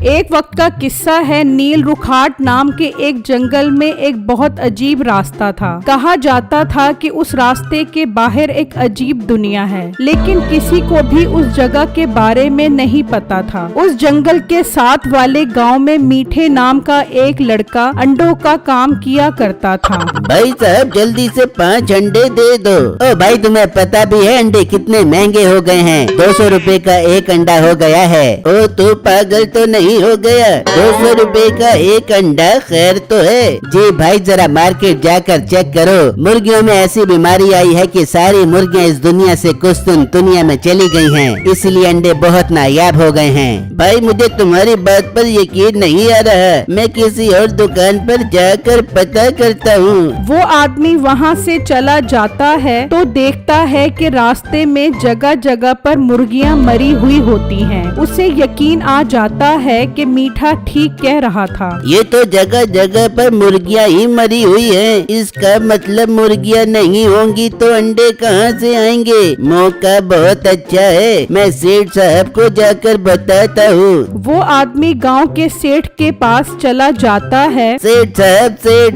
एक वक्त का किस्सा है। नील रुखाट नाम के एक जंगल में एक बहुत अजीब रास्ता था। कहा जाता था कि उस रास्ते के बाहर एक अजीब दुनिया है, लेकिन किसी को भी उस जगह के बारे में नहीं पता था। उस जंगल के साथ वाले गांव में मीठे नाम का एक लड़का अंडों का काम किया करता था। भाई साहब जल्दी से 5 अंडे दे दो। ओ भाई तुम्हें पता भी है अंडे कितने महंगे हो गए हैं? 200 रुपए का एक अंडा हो गया है। ओ तू पागल तो नहीं हो गया? 200 रुपए का एक अंडा खैर तो है। जी भाई जरा मार्केट जाकर चेक करो। मुर्गियों में ऐसी बीमारी आई है कि सारी मुर्गियां इस दुनिया से कुस्तुन दुनिया में चली गई हैं, इसलिए अंडे बहुत नायाब हो गए हैं। भाई मुझे तुम्हारी बात पर यकीन नहीं आ रहा, मैं किसी और दुकान पर जाकर पता करता हूँ। वो आदमी वहाँ से चला जाता है तो देखता है कि रास्ते में जगह जगह पर मुर्गियाँ मरी हुई होती हैं। उसे यकीन आ जाता है कि मीठा ठीक कह रहा था। ये तो जगह जगह पर मुर्गियाँ ही मरी हुई हैं। इसका मतलब मुर्गियाँ नहीं होंगी तो अंडे कहाँ से आएंगे? मौका बहुत अच्छा है, मैं सेठ साहब को जाकर बताता हूँ। वो आदमी गांव के सेठ के पास चला जाता है। सेठ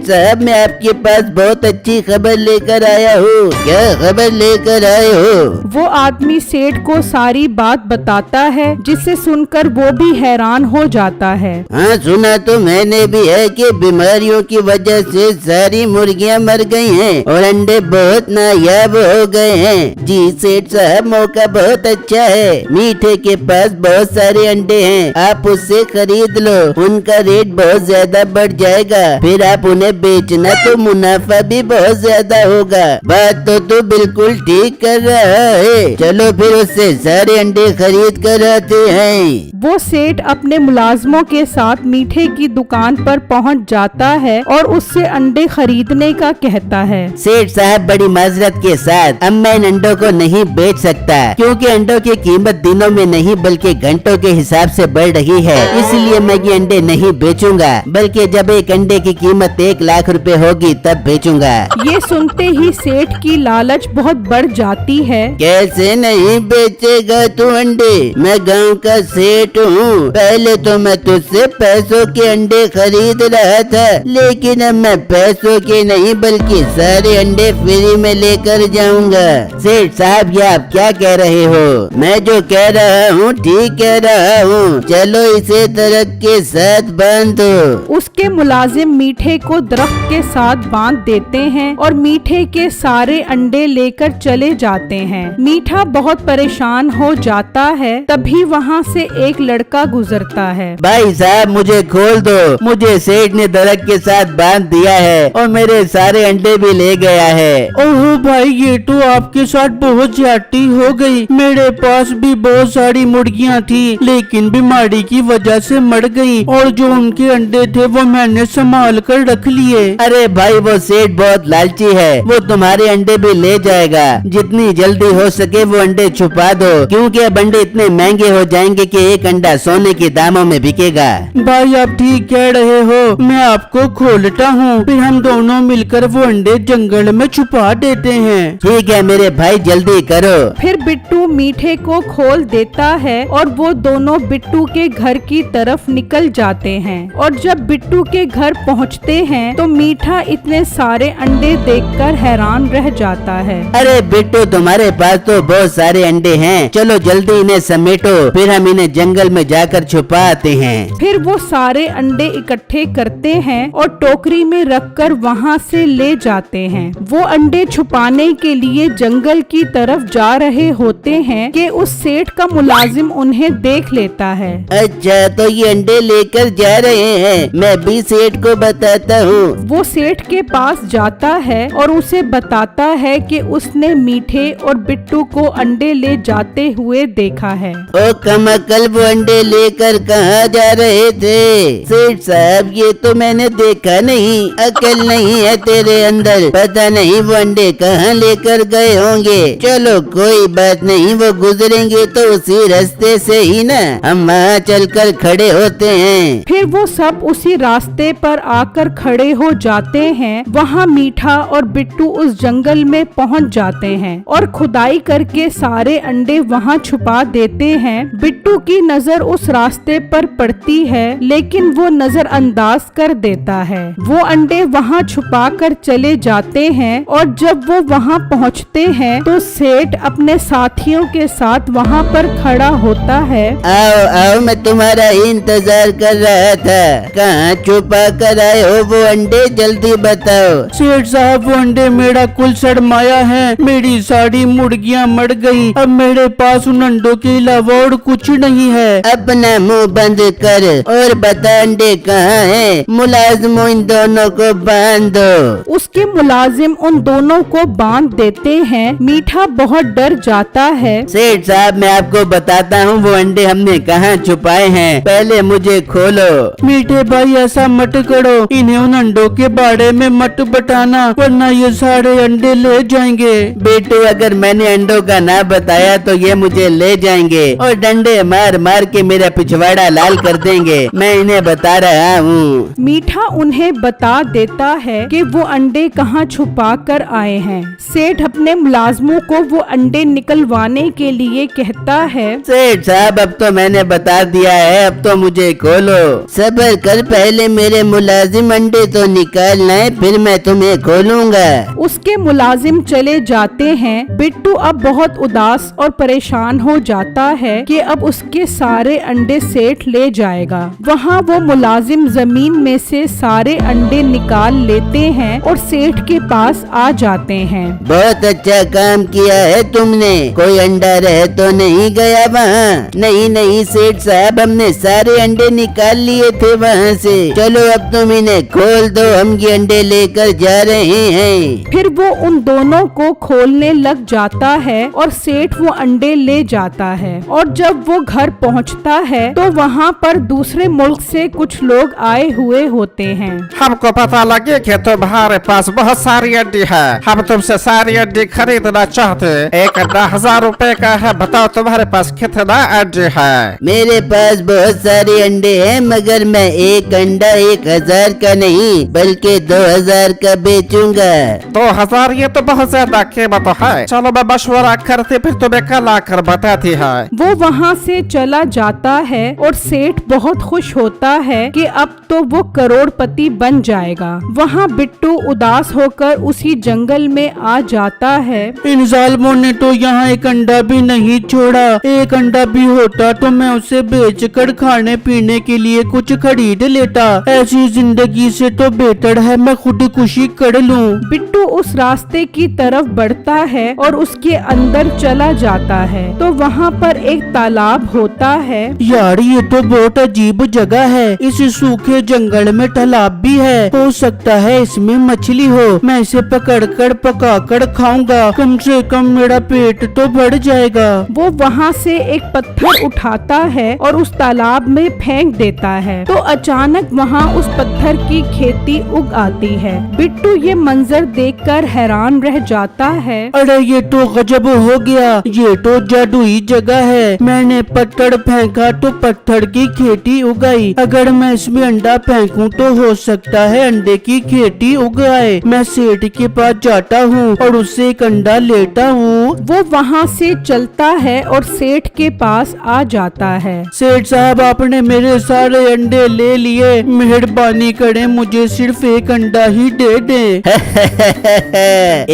साहब मैं आपके पास बहुत अच्छी खबर लेकर आया हूँ। क्या खबर लेकर आए हो? वो आदमी सेठ को सारी बात बताता है, जिसे सुनकर वो भी हैरान हो जाता है। हाँ सुना तो मैंने भी है कि बीमारियों की वजह से सारी मुर्गियाँ मर गई हैं और अंडे बहुत नायाब हो गए हैं। जी सेठ साहब मौका बहुत अच्छा है, मीठे के पास बहुत सारे अंडे हैं, आप उससे खरीद लो। उनका रेट बहुत ज्यादा बढ़ जाएगा, फिर आप उन्हें बेचना तो मुनाफा भी बहुत ज्यादा होगा। बात तो तू बिल्कुल ठीक कर रहा है, चलो फिर उससे सारे अंडे खरीद कर आते हैं। वो सेठ अपने मुलाजमों के साथ मीठे की दुकान पर पहुंच जाता है और उससे अंडे खरीदने का कहता है। सेठ साहब बड़ी माजरत के साथ अब मैं इन अंडों को नहीं बेच सकता, क्योंकि अंडों की कीमत दिनों में नहीं बल्कि घंटों के हिसाब से बढ़ रही है, इसलिए मैं ये अंडे नहीं बेचूंगा, बल्कि जब एक अंडे की कीमत 1 लाख रुपए होगी तब बेचूंगा। ये सुनते ही सेठ की लालच बहुत बढ़ जाती है। कैसे नहीं बेचेगा तू अंडे? मैं गांव का सेठ हूँ, पहले तो मैं तुझसे पैसों के अंडे खरीद रहा था, लेकिन अब मैं पैसों के नहीं बल्कि सारे अंडे फ्री में लेकर जाऊंगा। सेठ साहब ये आप क्या कह रहे हो? मैं जो कह रहा हूँ ठीक कह रहा हूँ, चलो इसे दरख्त के साथ बांध दो। उसके मुलाजिम मीठे को दरख्त के साथ बांध देते हैं और मीठे के सारे अंडे लेकर चले जाते हैं। मीठा बहुत परेशान हो जाता है, तभी वहाँ से एक लड़का गुजरता है। भाई साहब मुझे खोल दो, मुझे सेठ ने दरख्त के साथ बांध दिया है और मेरे सारे अंडे भी ले गया है। ओह भाई ये तो आपके साथ बहुत ज्यादती हो गई। मेरे पास भी बहुत सारी मुर्गियाँ थी, लेकिन बीमारी की वजह से मर गई और जो उनके अंडे थे वो मैंने संभाल कर रख लिए। अरे भाई वो सेठ बहुत लालची है, वो तुम्हारे अंडे भी ले जाएगा। जितनी जल्दी हो सके वो अंडे छुपा दो, क्योंकि अब अंडे इतने महंगे हो जाएंगे कि एक अंडा सोने के दामों में बिकेगा। भाई आप ठीक कह रहे हो, मैं आपको खोलता हूँ, फिर हम दोनों मिलकर वो अंडे जंगल में छुपा देते हैं। ठीक है मेरे भाई जल्दी करो। फिर बिट्टू मीठे को खोल देता है और वो दोनों बिट्टू के घर की तरफ निकल जाते हैं। और जब बिट्टू के घर पहुंचते हैं तो मीठा इतने सारे अंडे देखकर हैरान रह जाता है। अरे बिट्टू तुम्हारे पास तो बहुत सारे अंडे हैं, चलो जल्दी इन्हें समेटो, फिर हम इन्हें जंगल में जाकर छुपा आते हैं। फिर वो सारे अंडे इकट्ठे करते हैं और टोकरी में रखकर वहाँ से ले जाते हैं। वो अंडे छुपाने के लिए जंगल की तरफ जा रहे होते हैं कि उस सेठ का मुलाजिम उन्हें देख लेता है। अच्छा तो ये अंडे लेकर जा रहे हैं, मैं भी सेठ को बताता हूँ। वो सेठ के पास जाता है और उसे बताता है कि उसने मीठे और बिट्टू को अंडे ले जाते हुए देखा है। ओ कमअक्ल वो अंडे लेकर कहाँ जा रहे थे? सेठ साहब ये तो मैंने देखा नहीं, अकल नहीं है तेरे अंदर, पता नहीं वो अंडे कहाँ लेकर गए होंगे। चलो कोई बात नहीं, वो गुजरेंगे तो उसी रास्ते से ही ना, हम वहाँ चलकर खड़े होते हैं। फिर वो सब उसी रास्ते पर आकर खड़े हो जाते हैं। वहाँ मीठा और बिट्टू उस जंगल में पहुँच जाते हैं और खुदाई करके सारे अंडे वहाँ छुपा देते हैं। बिट्टू की नजर उस रास्ते दरवाजे पर पड़ती है, लेकिन वो नजरअंदाज कर देता है। वो अंडे वहाँ छुपा कर चले जाते हैं और जब वो वहाँ पहुँचते हैं तो सेठ अपने साथियों के साथ वहाँ पर खड़ा होता है। आओ आओ, मैं तुम्हारा ही इंतजार कर रहा था। कहाँ छुपा कर आए हो वो अंडे, जल्दी बताओ। सेठ साहब, वो अंडे मेरा कुल सड़माया है, मेरी सारी मुर्गियाँ मर गई। अब मेरे पास उन अंडों के अलावा और कुछ नहीं है। अपना मुंह बंद कर और बता अंडे कहाँ हैं। मुलाजिमों, इन दोनों को बांध दो। उसके मुलाजिम उन दोनों को बांध देते हैं। मीठा बहुत डर जाता है। सेठ साहब, मैं आपको बताता हूँ वो अंडे हमने कहाँ छुपाए हैं, पहले मुझे खोलो। मीठे भाई, ऐसा मत करो, इन्हें उन अंडों के बारे में मत बताना, वरना ये सारे अंडे ले जाएंगे। बेटू, अगर मैंने अंडों का ना बताया तो ये मुझे ले जाएंगे और डंडे मार मार के मेरा पिछवाड़ा लाल कर देंगे। मैं इन्हें बता रहा हूँ। मीठा उन्हें बता देता है कि वो अंडे कहाँ छुपा कर आए हैं। सेठ अपने मुलाजमों को वो अंडे निकलवाने के लिए कहता है। सेठ साहब, अब तो मैंने बता दिया है, अब तो मुझे खोलो। सब्र कर, पहले मेरे मुलाजिम अंडे तो निकालना है, फिर मैं तुम्हें खोलूंगा। उसके मुलाजिम चले जाते हैं। बिट्टू अब बहुत उदास और परेशान हो जाता है कि अब उसके सारे अंडे सेठ ले जाएगा। वहाँ वो मुलाजिम जमीन में से सारे अंडे निकाल लेते हैं और सेठ के पास आ जाते हैं। बहुत अच्छा काम किया है तुमने, कोई अंडा रह तो नहीं गया वहाँ? नहीं नहीं सेठ साहब, हमने सारे अंडे निकाल लिए थे वहाँ से। चलो अब तुम इन्हें खोल दो, हम ये अंडे लेकर जा रहे हैं। फिर वो उन दोनों को खोलने लग जाता है और सेठ वो अंडे ले जाता है। और जब वो घर पहुँचता है तो वहाँ पर दूसरे मुल्क से कुछ लोग आए हुए होते हैं। हमको पता लगे कि तुम्हारे पास बहुत सारी अंडी है, हम तुमसे सारी अंडी खरीदना चाहते। एक अंडा 1000 रुपए का है, बताओ तुम्हारे पास कितना अंडे है? मेरे पास बहुत सारे अंडे हैं, मगर मैं एक अंडा 1000 का नहीं बल्कि 2000 का बेचूंगा। 2000? ये तो बहुत ज्यादा कीमत है। चलो मैं मशवरा करती, फिर तुम्हें कल आकर बताती है। वो वहाँ से चला जाता है और सेठ बहुत खुश होता है कि अब तो वो करोड़पति बन जाएगा। वहाँ बिट्टू उदास होकर उसी जंगल में आ जाता है। इन जालिमों ने तो यहाँ एक अंडा भी नहीं छोड़ा। एक अंडा भी होता तो मैं उसे बेचकर खाने पीने के लिए कुछ खरीद लेता। ऐसी जिंदगी से तो बेहतर है मैं खुदकुशी कर लूं। बिट्टू उस रास्ते की तरफ बढ़ता है और उसके अंदर चला जाता है तो वहाँ पर एक तालाब होता है। यार, ये तो बहुत अजीब जगह है। इस सूखे जंगल में तालाब भी है। हो सकता है इसमें मछली हो। मैं इसे पकड़कर पकाकर खाऊंगा, कम से कम मेरा पेट तो भर जाएगा। वो वहाँ से एक पत्थर उठाता है और उस तालाब में फेंक देता है तो अचानक वहाँ उस पत्थर की खेती उग आती है। बिट्टू ये मंजर देखकर हैरान रह जाता है। अरे ये तो गजब हो गया, ये तो जादुई जगह है। मैंने पत्थर फेंका तो पत्थर की खेती उगाई। अगर मैं इसमें अंडा फेंकूं तो हो सकता है अंडे की खेती उग आए। मैं सेठ के पास जाता हूँ और उससे एक अंडा लेता हूँ। वो वहाँ से चलता है और सेठ के पास आ जाता है। सेठ साहब, आपने मेरे सारे अंडे ले लिए, मेहरबानी करें मुझे सिर्फ एक अंडा ही दे दें।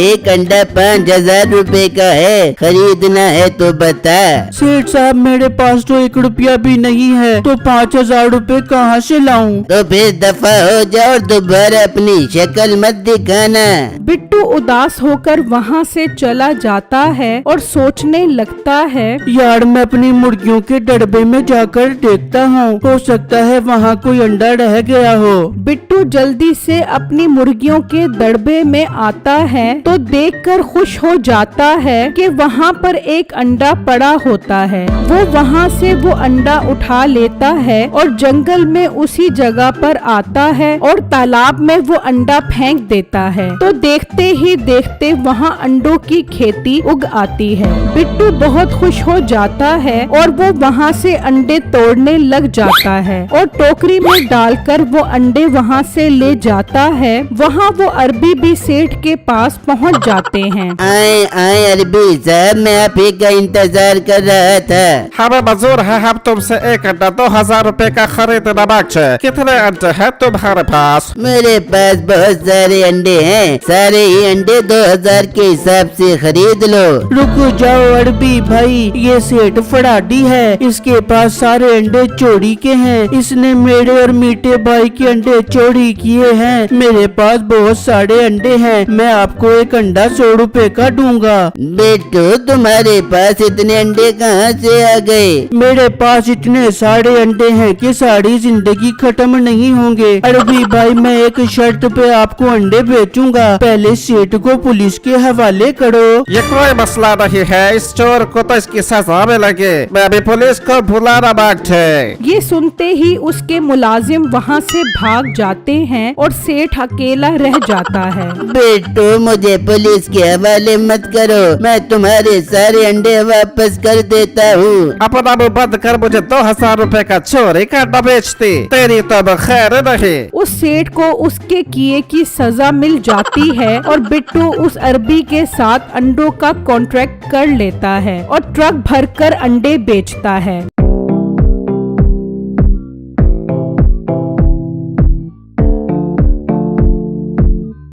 एक अंडा 5000 रुपए का है, खरीदना है तो बता। सेठ साहब, मेरे पास तो 1 रुपया भी नहीं है, तो 5000 रुपए कहाँ से लाऊं? तो फिर दफा हो जाओ और दोबारा अपनी शक्ल मत दिखाना। बिट्टू उदास होकर वहाँ से चला जाता है और सोचने लगता है। यार, मैं अपनी मुर्गियों के डब्बे में जाकर देखता हूँ, हो सकता है वहाँ कोई अंडा रह गया हो। बिट्टू जल्दी से अपनी मुर्गियों के दड़बे में आता है तो देखकर खुश हो जाता है कि वहाँ पर एक अंडा पड़ा होता है। वो वहाँ से वो अंडा उठा लेता है और जंगल में उसी जगह पर आता है और तालाब में वो अंडा फेंक देता है तो देखते ही देखते वहाँ अंडों की खेती उग आती है। बिट्टू बहुत खुश हो जाता है और वो वहाँ से अंडे तोड़ने लग जाता है और टोकरी में डालकर वो अंडे वहाँ से ले जाता है। वहाँ वो अरबी भी सेठ के पास पहुँच जाते हैं। आए आए अरबी साहब, मैं आप ही का इंतजार कर रहा था। हमें मंजूर है, हम तुमसे एक अंडा 2000 रुपए का खरीदना बाकी। कितने अंडे हैं तुम्हारे पास? मेरे पास बहुत सारे अंडे हैं, सारे ही अंडे 2000 के हिसाब से खरीद लो। रुको जाओ अरबी भाई, ये सेठ फड़ाडी है, इसके पास सारे अंडे चोरी के हैं। इसने मेरे और मीठे भाई के अंडे चोरी किए हैं। मेरे पास बहुत सारे अंडे हैं, मैं आपको एक अंडा 100 रुपए का दूंगा। बेटू तुम्हारे पास इतने अंडे कहाँ से आ गए? मेरे पास इतने सारे अंडे हैं कि सारी जिंदगी खत्म नहीं होंगे। अरबी भाई मैं एक शर्त पे आपको अंडे बेचूंगा, पहले सेठ को पुलिस के हवाले करो। ये कोई मसला नहीं है, इस चोर को तो इसकी सजा में लगे। मैं अभी पुलिस को बुलाना बाकी। ये सुनते ही उसके मुलाजिम वहाँ से भाग जाते हैं और सेठ अकेला रह जाता है। बेटू मुझे पुलिस के हवाले मत करो, मैं तुम्हारे सारे अंडे वापस कर देता हूँ। अपना मुंह बंद कर, मुझे 2000 रुपए का चोरी का अंडा बेचती, तेरी तो खैर नहीं। उस सेठ को उसके किए की सजा मिल जाती है और बिट्टू उस अरबी के साथ अंडों का कॉन्ट्रैक्ट कर लेता है और ट्रक भरकर अंडे बेचता है।